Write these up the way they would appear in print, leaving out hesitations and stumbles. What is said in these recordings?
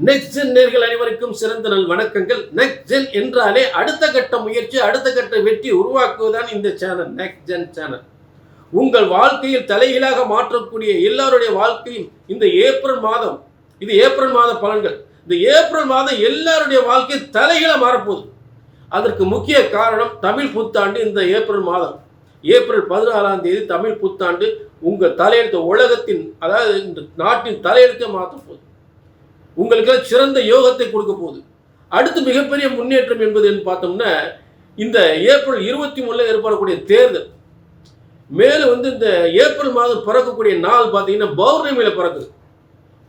Next gen நேர்கள் அனைவருக்கும் சிறந்த நல் வணக்கங்கள். நெக்ஸ்ட் ஜென் என்றாலே அடுத்த கட்ட முயற்சி, அடுத்த கட்ட வெற்றி உருவாக்குவதுதான் இந்த சேனல், நெக்ஸ்ட் ஜென் சேனல். உங்கள் வாழ்க்கையில் தலைகீழாக மாற்றக்கூடிய எல்லாருடைய வாழ்க்கையும் இந்த ஏப்ரல் மாதம், இது ஏப்ரல் மாத பலன்கள். இந்த ஏப்ரல் மாதம் எல்லாருடைய வாழ்க்கையும் தலைகீழ மாறப்போகுது. அதற்கு முக்கிய காரணம் தமிழ் புத்தாண்டு. இந்த ஏப்ரல் மாதம், ஏப்ரல் 16ஆம் தேதி தமிழ் புத்தாண்டு. உங்கள் தலையெழுத்து உலகத்தின், அதாவது இந்த நாட்டின் தலையெழுத்தை மாற்ற போகுது. உங்களுக்கு சிறந்த யோகத்தை கொடுக்க போகுது. அடுத்து மிகப்பெரிய முன்னேற்றம் என்பது பார்த்தோம்னா, இந்த ஏப்ரல் 23 ஏற்படக்கூடிய தேர்தல். மேலும் இந்த ஏப்ரல் மாதம் பிறக்கக்கூடிய நாள் பார்த்தீங்கன்னா பௌர்ணமியில் பிறக்குது.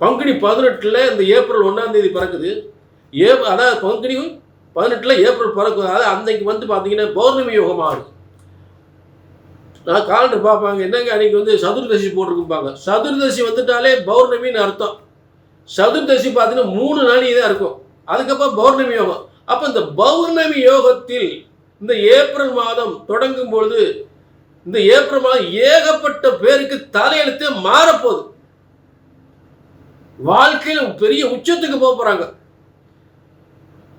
பங்குனி 18 இந்த ஏப்ரல் 1ஆம் தேதி பிறக்குது. அதாவது பங்குனி 18 ஏப்ரல் பிறக்குது. அதாவது அன்னைக்கு பார்த்தீங்கன்னா பௌர்ணமி யோகமாக இருக்குது. நான் காலண்டர் பார்ப்பாங்க, என்னங்க அன்னைக்கு சதுர்தசி போட்டிருக்குப்பாங்க. சதுர்தசி வந்துட்டாலே பௌர்ணமின்னு அர்த்தம். சதுர்தசி பார்த்தீங்கன்னா 3 நாளைக்கு தான் இருக்கும். அதுக்கப்புறம் பௌர்ணமி யோகம். அப்போ இந்த பௌர்ணமி யோகத்தில் இந்த ஏப்ரல் மாதம் தொடங்கும் பொழுது, இந்த ஏப்ரல் மாதம் ஏகப்பட்ட பேருக்கு தலையெழுத்தே மாறப்போகுது. வாழ்க்கையில் பெரிய உச்சத்துக்கு போக போறாங்க.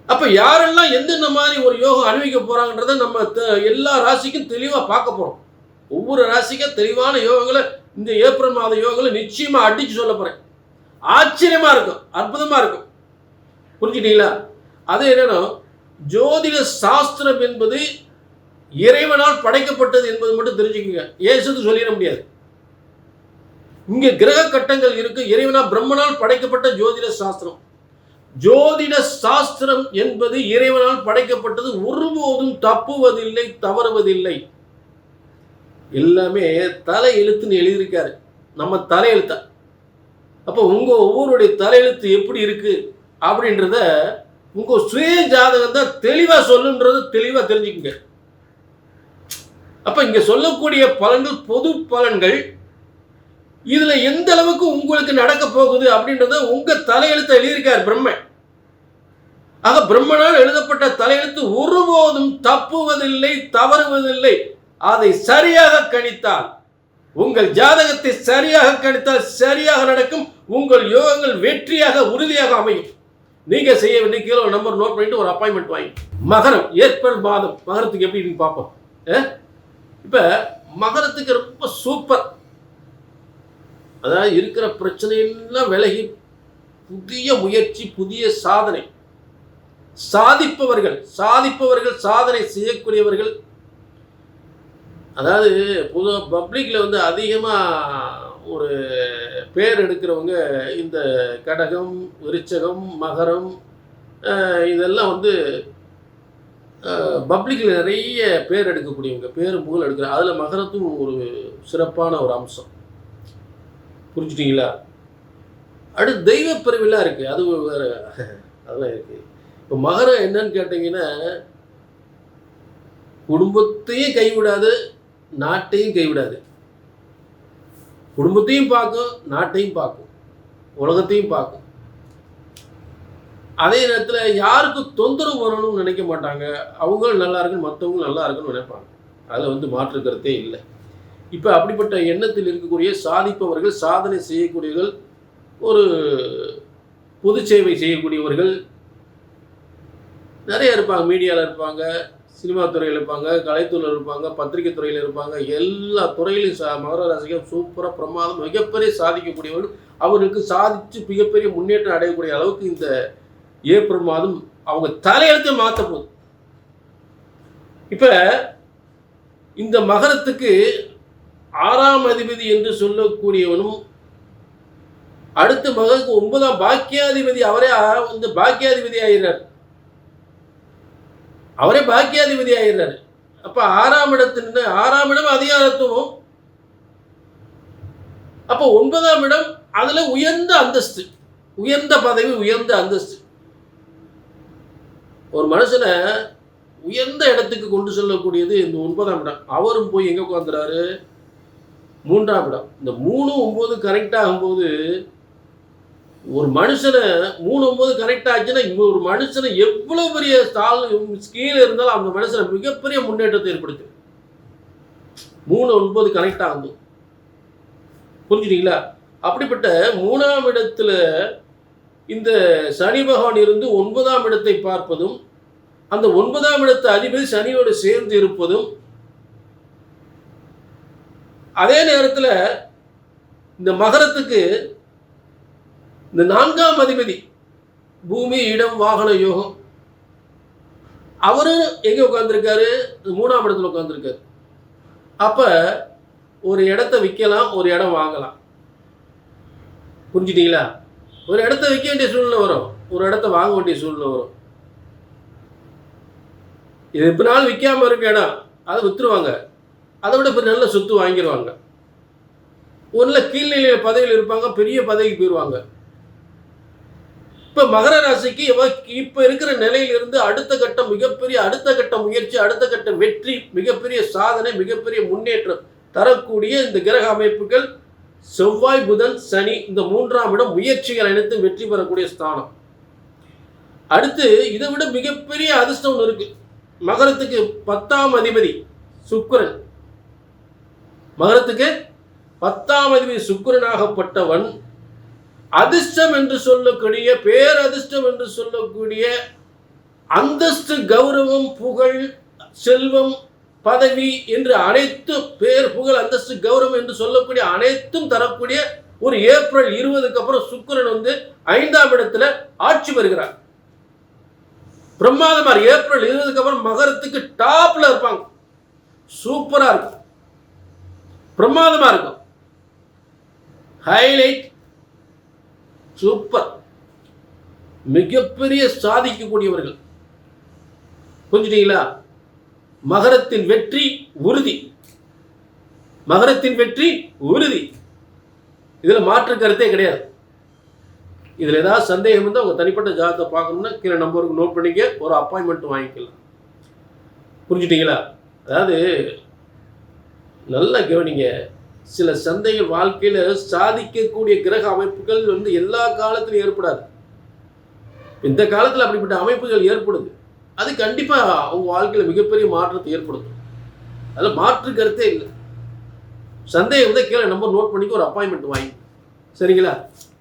அப்ப யாரெல்லாம் எந்தெந்த மாதிரி ஒரு யோகம் அனுபவிக்க போறாங்கன்றத நம்ம எல்லா ராசிக்கும் தெளிவா பார்க்க போறோம். ஒவ்வொரு ராசிக்கும் தெளிவான யோகங்களை இந்த ஏப்ரல் மாத யோகங்களை நிச்சயமா அடிச்சு சொல்ல போறேன். ஆச்சரியமா இருக்கும், அற்புதமா இருக்கும். புரிஞ்சுட்டீங்களா? அது என்னன்னா, ஜோதிட சாஸ்திரம் என்பது இறைவனால் படைக்கப்பட்டது என்பது மட்டும் தெரிஞ்சுக்கோங்க. ஏசுன்னு சொல்லிட முடியாது. இங்க கிரக கட்டங்கள் இருக்கு. இறைவனா பிரம்மனால் படைக்கப்பட்ட ஜோதிட சாஸ்திரம். ஜோதிட சாஸ்திரம் என்பது இறைவனால் படைக்கப்பட்டது. ஒருபோதும் தப்புவதில்லை, தவறுவதில்லை. எல்லாமே தலை எழுத்துன்னு எழுதியிருக்காரு, நம்ம தலையெழுத்த. அப்போ உங்க ஒவ்வொருடைய தலையெழுத்து எப்படி இருக்கு அப்படின்றத உங்க சுய ஜாதகம் தான் தெளிவா சொல்லுன்றத தெளிவா தெரிஞ்சுக்குங்க. அப்ப இங்க சொல்லக்கூடிய பலன்கள் பொது பலன்கள். இதுல எந்த அளவுக்கு உங்களுக்கு நடக்க போகுது அப்படின்றத உங்க தலையெழுத்த எழுதியிருக்கார் பிரம்மன். ஆக பிரம்மனால் எழுதப்பட்ட தலையெழுத்து ஒருபோதும் தப்புவதில்லை, தவறுவதில்லை. அதை சரியாக கணித்தால், உங்கள் ஜாதகத்தை சரியாக கணித்தால் சரியாக நடக்கும். உங்கள் யோகங்கள் வெற்றியாக உறுதியாக அமையும். நீங்க செய்ய வேண்டிய கீழே நம்பர் நோட் பண்ணிட்டு ஒரு அப்பாயின்மெண்ட் வாங்கி. மகரம், ஏப்ரல் மாதம் மகரத்துக்கு எப்படி பார்ப்போம். இப்ப மகரத்துக்கு ரொம்ப சூப்பர். அதாவது இருக்கிற பிரச்சனையெல்லாம் விலகி புதிய முயற்சி, புதிய சாதனை. சாதிப்பவர்கள், சாதனை செய்யக்கூடியவர்கள். அதாவது பொது பப்ளிக்ல அதிகமாக ஒரு பேர் எடுக்கிறவங்க இந்த கடகம், விருச்சகம், மகரம், இதெல்லாம் பப்ளிக்கில் நிறைய பேர் எடுக்கக்கூடியவங்க, பேர் புகழ் எடுக்கிற. அதில் மகரத்தும் ஒரு சிறப்பான ஒரு அம்சம். புரிஞ்சுட்டீங்களா? அடுத்து தெய்வ பிரிவுலாம் இருக்குது, அது வேறு, அதெல்லாம் இருக்குது. இப்போ மகரம் என்னன்னு கேட்டிங்கன்னா, குடும்பத்தையும் கைவிடாது, நாட்டையும் கைவிடாது. குடும்பத்தையும் பார்க்கும், நாட்டையும் பார்க்கும், உலகத்தையும் பார்க்கும். அதே நேரத்தில் யாருக்கும் தொந்தரவு வரணும்னு நினைக்க மாட்டாங்க. அவங்களும் நல்லா இருக்குன்னு, மற்றவங்களும் நல்லா இருக்குன்னு நினைப்பாங்க. அதில் மாற்றுக்கிறதே இல்லை. இப்போ அப்படிப்பட்ட எண்ணத்தில் இருக்கக்கூடிய சாதிப்பவர்கள், சாதனை செய்யக்கூடியவர்கள், ஒரு பொது சேவை செய்யக்கூடியவர்கள் நிறைய இருப்பாங்க. மீடியாவில் இருப்பாங்க, சினிமா துறையில் இருப்பாங்க, கலைத்துறையில் இருப்பாங்க, பத்திரிகை துறையில் இருப்பாங்க. எல்லா துறையிலும் மகர ராசிகள் சூப்பராக பிரமாதம் மிகப்பெரிய சாதிக்கக்கூடியவர்கள். அவர்களுக்கு சாதித்து மிகப்பெரிய முன்னேற்றம் அடையக்கூடிய அளவுக்கு இந்த ஏப்ரல் மாதம் அவங்க தலையெழுத்தை மாற்ற போகுது. இப்ப இந்த மகரத்துக்கு 6ஆம் அதிபதி என்று சொல்லக்கூடியவனும், அடுத்த மகனுக்கு 9ஆம் பாக்கியாதிபதி, அவரே பாக்கியாதிபதி ஆகிறார். அவரே பாக்கியாதிபதி ஆகிறார். அப்ப 6ஆம் இடத்துல, 6ஆம் இடம் அதிகாரத்துவம். அப்ப 9ஆம் இடம், அதுல உயர்ந்த அந்தஸ்து, உயர்ந்த பதவி, உயர்ந்த அந்தஸ்து. ஒரு மனுஷனை உயர்ந்த இடத்துக்கு கொண்டு செல்லக்கூடியது இந்த 9ஆம் இடம். அவரும் போய் எங்க உட்காந்துறாரு? 3ஆம் இடம். இந்த 3, 9 கரெக்ட் ஆகும்போது, ஒரு மனுஷனை 3, 9 கரெக்ட் ஆச்சுன்னா, ஒரு மனுஷனை எவ்வளவு பெரிய ஸ்கீல் இருந்தாலும் அந்த மனுஷனை மிகப்பெரிய முன்னேற்றத்தை ஏற்படுத்து. 3, 9 கரெக்ட் ஆகுது. புரிஞ்சுட்டீங்களா? அப்படிப்பட்ட 3ஆம் இடத்துல இந்த சனி பகவான் இருந்து 9ஆம் இடத்தை பார்ப்பதும், அந்த 9ஆம் இடத்து அதிபதி சனியோடு சேர்ந்து இருப்பதும், அதே நேரத்தில் இந்த மகரத்துக்கு இந்த 4ஆம் அதிபதி பூமி இடம் வாகன யோகம், அவரும் எங்கே உட்காந்துருக்காரு? 3ஆம் இடத்துல உட்காந்துருக்காரு. அப்போ ஒரு இடத்த விற்கலாம், ஒரு இடம் வாங்கலாம். புரிஞ்சுட்டீங்களா? ஒரு இடத்த விற்க வேண்டிய சூழ்நிலை வரும், ஒரு இடத்த வாங்க வேண்டிய சூழ்நிலை வரும். இது இப்போ நாள் விற்காமல் இருக்க இடம், அதை விற்றுருவாங்க. அதை விட இப்போ நல்ல சொத்து வாங்கிடுவாங்க. ஒன்றில் கீழ்நிலை பதவியில் இருப்பாங்க, பெரிய பதவிக்கு போயிடுவாங்க. இப்போ மகர ராசிக்கு இப்போ இருக்கிற நிலையிலிருந்து அடுத்த கட்டம் மிகப்பெரிய அடுத்த கட்ட முயற்சி, அடுத்த கட்ட வெற்றி, மிகப்பெரிய சாதனை, மிகப்பெரிய முன்னேற்றம் தரக்கூடிய இந்த கிரக அமைப்புகள் செவ்வாய், புதன், சனி, இந்த 3ஆம் இடம் முயற்சிகள் அனைத்து வெற்றி பெறக்கூடிய ஸ்தானம். அடுத்து இதை விட மிகப்பெரிய அதிர்ஷ்டம் ஒன்று இருக்கு. மகரத்துக்கு 10ஆம் அதிபதி சுக்கிரன். மகரத்துக்கு 10ஆம் அதிபதி சுக்கிரனாகப்பட்டவன் அதிர்ஷ்டம் என்று சொல்லக்கூடிய, பேரதிர்ஷ்டம் என்று சொல்லக்கூடிய அந்தஸ்து, கௌரவம், புகழ், செல்வம், பதவி என்று அனைத்து பேர், புகழ், அந்தஸ்து, கௌரவம் என்று சொல்லக்கூடிய அனைத்தும் தரக்கூடிய ஒரு ஏப்ரல் 20க்கு அப்புறம் சுக்கிரன் 5ஆம் இடத்துல ஆட்சி பெறுகிறார். பிரமாதமா ஏப்ரல் 20க்கு அப்புறம் மகரத்துக்கு டாப்ல இருப்பாங்க. சூப்பரா இருக்கும், பிரமாதமா இருக்கும், ஹைலைட், சூப்பர், மிகப்பெரிய சாதிக்கக்கூடியவர்கள். புரிஞ்சுட்டீங்களா? மகரத்தின் வெற்றி உறுதி, மகரத்தின் வெற்றி உறுதி. இதில் மாற்று கருத்தே கிடையாது. இதில் ஏதாவது சந்தேகம் இருந்தால் உங்கள் தனிப்பட்ட ஜாதகத்தை பார்க்கணும்னா கீழே நம்பருக்கு நோட் பண்ணிக்க, ஒரு அப்பாயின்மெண்ட் வாங்கிக்கலாம். புரிஞ்சுட்டீங்களா? அதாவது நல்லா கவனிங்க. சில சந்தைகள் வாழ்க்கையில் சாதிக்கக்கூடிய கிரக அமைப்புகள் எல்லா காலத்திலும் ஏற்படாது. இந்த காலத்தில் அப்படிப்பட்ட அமைப்புகள் ஏற்படுது. அது கண்டிப்பாக அவங்க வாழ்க்கையில் மிகப்பெரிய மாற்றத்தை ஏற்படுத்தும். அதில் மாற்று கருத்தே இல்லை. சந்தேகம் கீழே நம்பர் நோட் பண்ணிக்க, ஒரு அப்பாயின்மெண்ட் வாங்கி. சரிங்களா?